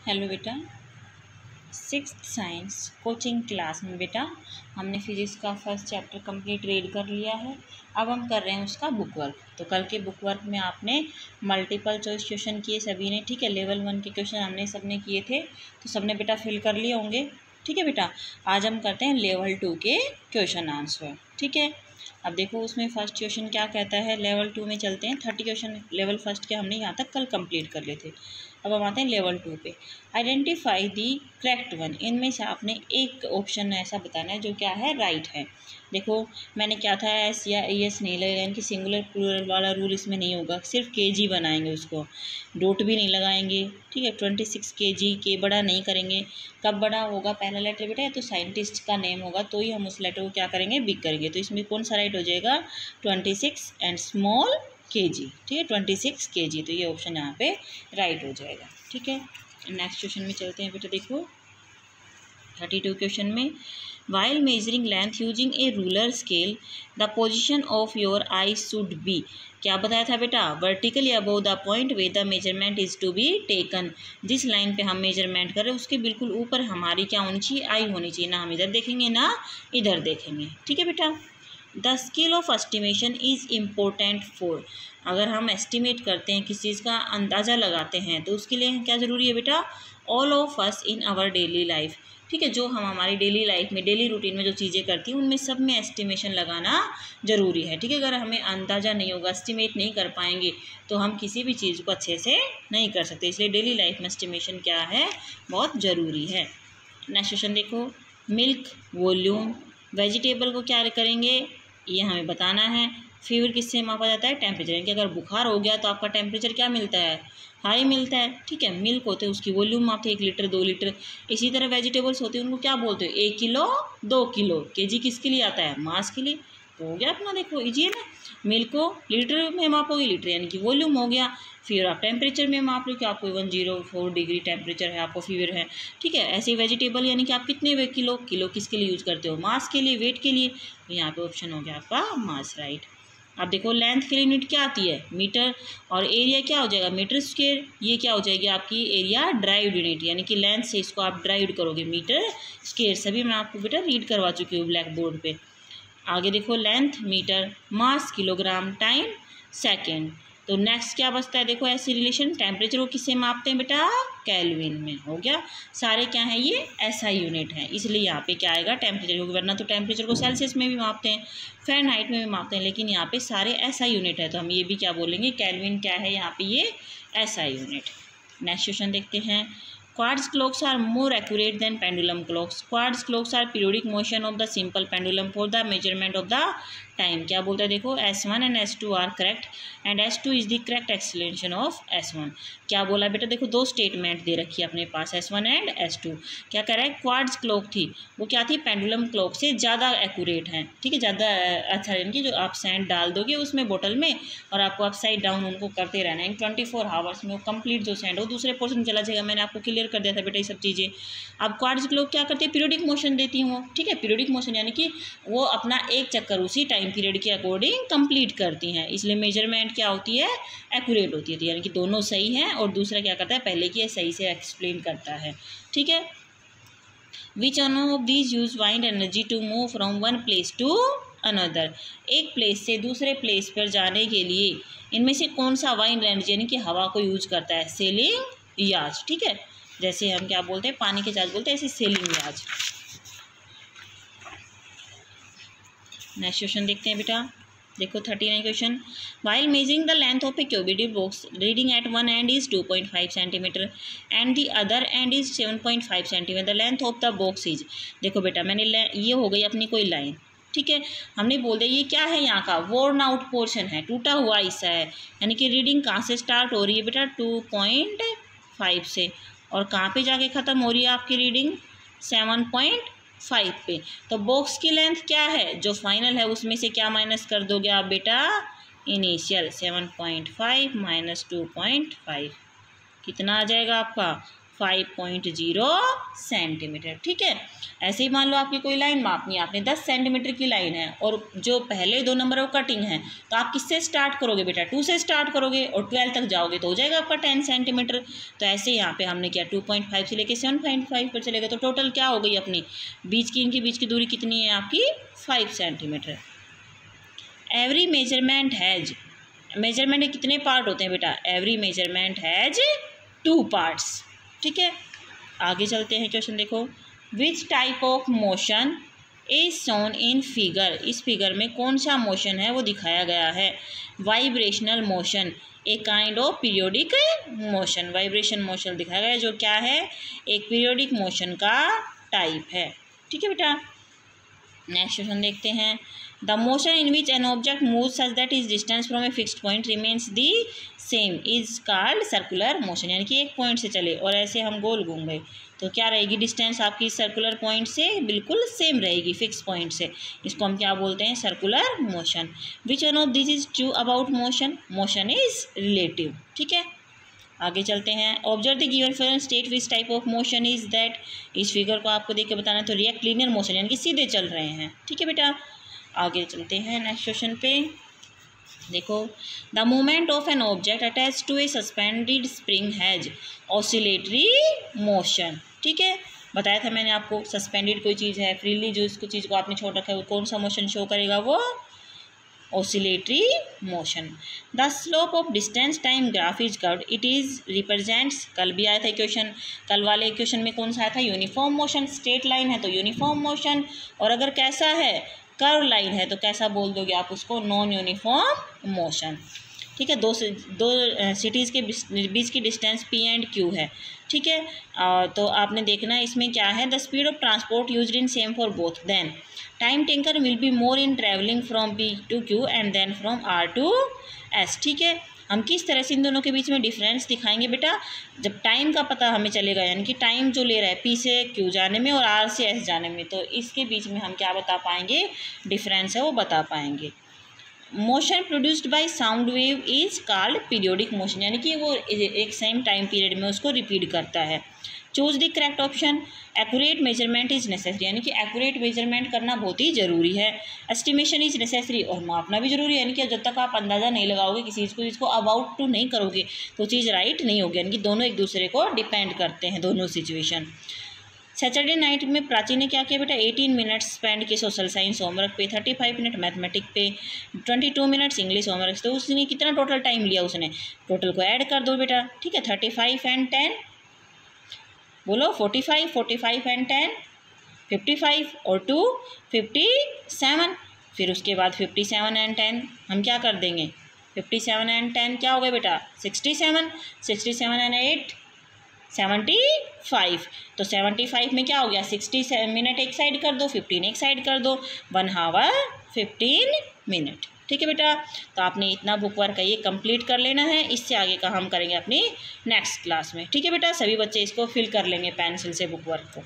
Hello बेटा, sixth science coaching class में बेटा हमने फिजिक्स का फर्स्ट चैप्टर कंप्लीट रीड कर लिया है। अब हम कर रहे हैं उसका बुक वर्क। तो कल के बुक वर्क में आपने मल्टीपल चॉइस क्वेश्चन किए सभी ने, ठीक है। लेवल 1 के क्वेश्चन हमने सबने किए थे, तो सबने बेटा फिल कर लिए होंगे, ठीक है बेटा। आज हम करते हैं लेवल 2 के क्वेश्चन आंसर, ठीक है। अब देखो उसमें फर्स्ट क्वेश्चन क्या कहता है, लेवल 2 में चलते हैं। 30 क्वेश्चन लेवल फर्स्ट के हमने यहाँ तक कल कंप्लीट कर लिए थे। अब हम आते हैं लेवल 2 पे। Identify the correct one. इनमें से आपने एक ऑप्शन ऐसा बताना है जो क्या है, राइट है। देखो मैंने क्या था, एस या एस नहीं लगेगा, इनकी सिंगुलर प्लूरल वाला रूल इसमें नहीं होगा, सिर्फ केजी बनाएंगे, उसको डॉट भी नहीं लगाएंगे, ठीक है। 26 केजी के बड़ा नहीं करेंगे। कब बड़ा होगा पहला लेटर बेटा, तो साइंटिस्ट का नेम होगा तो ही हम उस लेटर को क्या करेंगे, बिग करेंगे। तो इसमें कौन सा राइट हो जाएगा, 26 एंड स्मॉल केजी, ठीक है, 26 केजी। तो ये ऑप्शन यहाँ पे राइट हो जाएगा, ठीक है। नेक्स्ट क्वेश्चन में चलते हैं बेटा। देखो 32 क्वेश्चन में, while measuring length using a ruler scale the position of your eye should be. क्या बताया था बेटा, vertically above the point where the measurement is to be taken. जिस लाइन पे हम मेजरमेंट कर रहे हैं उसके बिल्कुल ऊपर हमारी क्या होनी चाहिए, आई होनी चाहिए। ना हम इधर देखेंगे ना इधर देखेंगे, ठीक है बेटा। The scale of estimation is important for. अगर हम एस्टिमेट करते हैं, किसी चीज़ का अंदाज़ा लगाते हैं, तो उसके लिए क्या ज़रूरी है बेटा, all of us in our daily life, ठीक है। जो हम हमारी डेली लाइफ में, डेली रूटीन में जो चीज़ें करती हैं उनमें सब में एस्टिमेशन लगाना ज़रूरी है, ठीक है। अगर हमें अंदाज़ा नहीं होगा, एस्टिमेट नहीं कर पाएंगे, तो हम किसी भी चीज़ को अच्छे से नहीं कर सकते। इसलिए डेली लाइफ में एस्टिमेशन क्या है, बहुत ज़रूरी है। नेक्स्ट क्वेश्चन देखो, मिल्क वॉल्यूम, वेजिटेबल को क्या करेंगे, ये हमें बताना है। फीवर किससे मापा जाता है, टेम्परेचर, यानी कि अगर बुखार हो गया तो आपका टेम्परेचर क्या मिलता है, हाई मिलता है, ठीक है। मिल्क होते हैं उसकी वॉल्यूम मापते हैं, 1 लीटर 2 लीटर। इसी तरह वेजिटेबल्स होते हैं, उनको क्या बोलते हैं, 1 किलो 2 किलो। केजी किसके लिए आता है, मास के लिए। तो हो गया अपना, देखो इजी है ना। मिल्क को लीटर में मापोगे, लीटर यानी कि वॉल्यूम हो गया। फिर आप टेम्परेचर में माप लो कि आपको 104 डिग्री टेम्परेचर है, आपको फीवर है, ठीक है। ऐसे ही वेजिटेबल यानी कि आप कितने किलो, किलो किसके लिए यूज़ करते हो, मास के लिए, वेट के लिए। तो यहाँ पे ऑप्शन हो गया आपका मास, राइट। अब देखो लेंथ के लिए यूनिट क्या आती है, मीटर, और एरिया क्या हो जाएगा, मीटर स्क्वायर। ये क्या हो जाएगी आपकी एरिया ड्राइव्ड यूनिट, यानी कि लेंथ से इसको आप ड्राइव्ड करोगे, मीटर स्क्वायर। सभी मैं आपको बेटा रीड करवा चुकी हूँ ब्लैक बोर्ड पे। आगे देखो लेंथ मीटर, मास किलोग्राम, टाइम सेकेंड। तो नेक्स्ट क्या बचता है, देखो ऐसी रिलेशन, टेम्परेचर को किससे मापते हैं बेटा, केल्विन में। हो गया, सारे क्या हैं, ये एसआई यूनिट हैं, इसलिए यहाँ पे क्या आएगा, टेम्परेचर, क्योंकि वरना तो टेम्परेचर को सेल्सियस में भी मापते हैं, फ़ारेनहाइट में भी मापते हैं, लेकिन यहाँ पे सारे एसआई यूनिट है, तो हम ये भी क्या बोलेंगे, केल्विन क्या है यहाँ पे, ये एसआई यूनिट। नेक्स्ट क्वेश्चन देखते हैं, quartz clocks are more accurate than pendulum clocks. Quartz clocks are periodic motion of the simple pendulum for the measurement of the time. क्या बोलता है, देखो S1 and S2 are correct and S2 is the correct explanation of S1। क्या बोला बेटा, देखो दो statement दे रखी है अपने पास, S1 एंड S2। क्या कह रहा है, क्वार्ट्ज क्लॉक थी, वो क्या थी, पेंडुलम क्लॉक से ज़्यादा एक्यूरेट है, ठीक है, ज़्यादा अच्छा, यानी कि जो आप सैंड डाल दोगे उसमें बोतल में और आपको अपसाइड डाउन उनको करते रहना है, 24 आवर्स में वो कंप्लीट जो सैंड हो दूसरे पोर्शन में चला जाएगा। मैंने आपको क्लियर कर दिया था बेटा ये सब चीज़ें। अब क्वार्ट्ज क्लॉक क्या करते हैं, पीरियोडिक मोशन देती हैं वो, ठीक है। पीरियोडिक मोशन यानी कि वो अपना एक चक्कर उसी टाइम पीरियड के अकॉर्डिंग कंप्लीट करती हैं, इसलिए मेजरमेंट क्या होती है, एक्यूरेट होती है। यानी कि दोनों सही हैं, और दूसरा क्या करता है, पहले की सही से एक्सप्लेन करता है, ठीक है। Which one of these use wind energy to move from one place to another. एक प्लेस से दूसरे प्लेस पर जाने के लिए इनमें से कौन सा वाइंड एनर्जी यानी कि हवा को यूज करता है, सेलिंग याज, ठीक है। जैसे हम क्या बोलते हैं, पानी के जहाज बोलते हैं, ऐसे सेलिंग याज। नेक्स्ट क्वेश्चन देखते हैं बेटा। देखो 39 question, while measuring the length of a cubic box reading at one end is 2.5 centimetre and the other end is 7.5 centimetre, the length of the box is. देखो बेटा मैंने ये हो गई अपनी कोई लाइन, ठीक है। हमने बोल दिया ये क्या है, यहाँ का वोर्न आउट पोर्शन है, टूटा हुआ हिस्सा है, यानी कि रीडिंग कहाँ से स्टार्ट हो रही है बेटा, 2.5 से, और कहाँ पे जाके ख़त्म हो रही है आपकी रीडिंग, 7.5 पे। तो बॉक्स की लेंथ क्या है, जो फाइनल है उसमें से क्या माइनस कर दोगे आप बेटा, इनिशियल, 7.5 माइनस 2.5 कितना आ जाएगा आपका, 5.0 सेंटीमीटर। ठीक है, ऐसे ही मान लो आपकी कोई लाइन मापनी है आपने, 10 सेंटीमीटर की लाइन है और जो पहले 2 नंबर है वो कटिंग है, तो आप किससे स्टार्ट करोगे बेटा, 2 से स्टार्ट करोगे और 12 तक जाओगे तो हो जाएगा आपका 10 सेंटीमीटर। तो ऐसे यहाँ पे हमने किया 2.5 से लेके 7.5 पर चलेगा, तो टोटल क्या हो गई अपनी बीच की, इनके बीच की दूरी कितनी है आपकी 5 centimetre. Every measurement has, measurement के कितने पार्ट होते हैं बेटा, एवरी मेजरमेंट हैज 2 पार्ट्स। ठीक है, आगे चलते हैं, क्वेश्चन देखो, which type of motion is shown in figure, इस फिगर में कौन सा मोशन है वो दिखाया गया है, वाइब्रेशनल मोशन, एक kind of periodic motion, vibration motion दिखाया गया है जो क्या है, एक पीरियोडिक मोशन का टाइप है। ठीक है बेटा, नेक्स्ट क्वेश्चन देखते हैं, the motion in which an object move such that is distance from a fixed point remains the same is called circular motion, यानी कि एक पॉइंट से चले और ऐसे हम गोल घूम गए तो क्या रहेगी, डिस्टेंस आपकी सर्कुलर पॉइंट से बिल्कुल सेम रहेगी, फिक्स पॉइंट से, इसको हम क्या बोलते हैं, circular motion. Which one of this is true about motion, motion is relative. ठीक है, आगे चलते हैं, observe the given figure state which type of motion is that, इस फिगर को आपको देख के बताना है, तो रिएक्ट लीनियर मोशन यानी कि सीधे चल रहे हैं। ठीक है बेटा, आगे चलते हैं नेक्स्ट क्वेश्चन पे, देखो, the movement of an object attach to a suspended spring has oscillatory motion. ठीक है, बताया था मैंने आपको, सस्पेंडेड कोई चीज़ है, फ्रीली जो इसको चीज़ को आपने छोड़ रखा है वो कौन सा मोशन शो करेगा, वो oscillatory motion. The slope of distance time graph is curved, it is represents, कल भी आया था क्वेश्चन, कल वाले क्वेश्चन में कौन सा आया था, यूनिफॉर्म मोशन, स्ट्रेट लाइन है तो यूनिफॉर्म मोशन, और अगर कैसा है कर्व लाइन है तो कैसा बोल दोगे आप उसको, नॉन यूनिफॉर्म मोशन। ठीक है, दो सिटीज़ के बीच की डिस्टेंस P एंड Q है। ठीक है, तो आपने देखना इसमें क्या है, the speed of transport used in same for both, then time taken will be more in travelling from P to Q and then from R to S। ठीक है, हम किस तरह से इन दोनों के बीच में डिफरेंस दिखाएंगे बेटा, जब टाइम का पता हमें चलेगा, यानी कि टाइम जो ले रहा है P से Q जाने में और R से S जाने में, तो इसके बीच में हम क्या बता पाएंगे, डिफरेंस है वो बता पाएंगे। Motion produced by sound wave is called periodic motion, यानी कि वो एक सेम टाइम पीरियड में उसको रिपीट करता है। Choose the correct option, accurate measurement is necessary, यानी कि एक्यूरेट मेजरमेंट करना बहुत ही ज़रूरी है। एस्टिमेशन इज नेसेसरी, और मापना भी जरूरी है, यानी कि जब तक आप अंदाज़ा नहीं लगाओगे किसी चीज़ को, जिसको अबाउट टू नहीं करोगे तो चीज़ राइट नहीं होगी, यानी कि दोनों एक दूसरे को डिपेंड करते हैं, दोनों सिचुएशन। सैटरडे नाइट में प्राची ने क्या किया बेटा, 18 मिनट्स स्पेंड किए सोशल साइंस होमवर्क पे, 35 मिनट मैथमेटिक पे, 22 मिनट्स इंग्लिश होमवर्क, तो उसने कितना टोटल टाइम लिया, उसने टोटल को ऐड कर दो बेटा। ठीक है, 35 एंड 10 बोलो, 45, 45 एंड 10 55 और 2 57, फिर उसके बाद 57 एंड 10 हम क्या कर देंगे, 57 एंड 10 क्या हो गया बेटा, 67, 67 एंड 8 75, तो 75 में क्या हो गया, 60 मिनट एक साइड कर दो, 15 एक साइड कर दो, 1 आवर 15 मिनट। ठीक है बेटा, तो आपने इतना बुक वर्क है ये कंप्लीट कर लेना है, इससे आगे का हम करेंगे अपनी नेक्स्ट क्लास में। ठीक है बेटा, सभी बच्चे इसको फिल कर लेंगे पेंसिल से बुक वर्क को।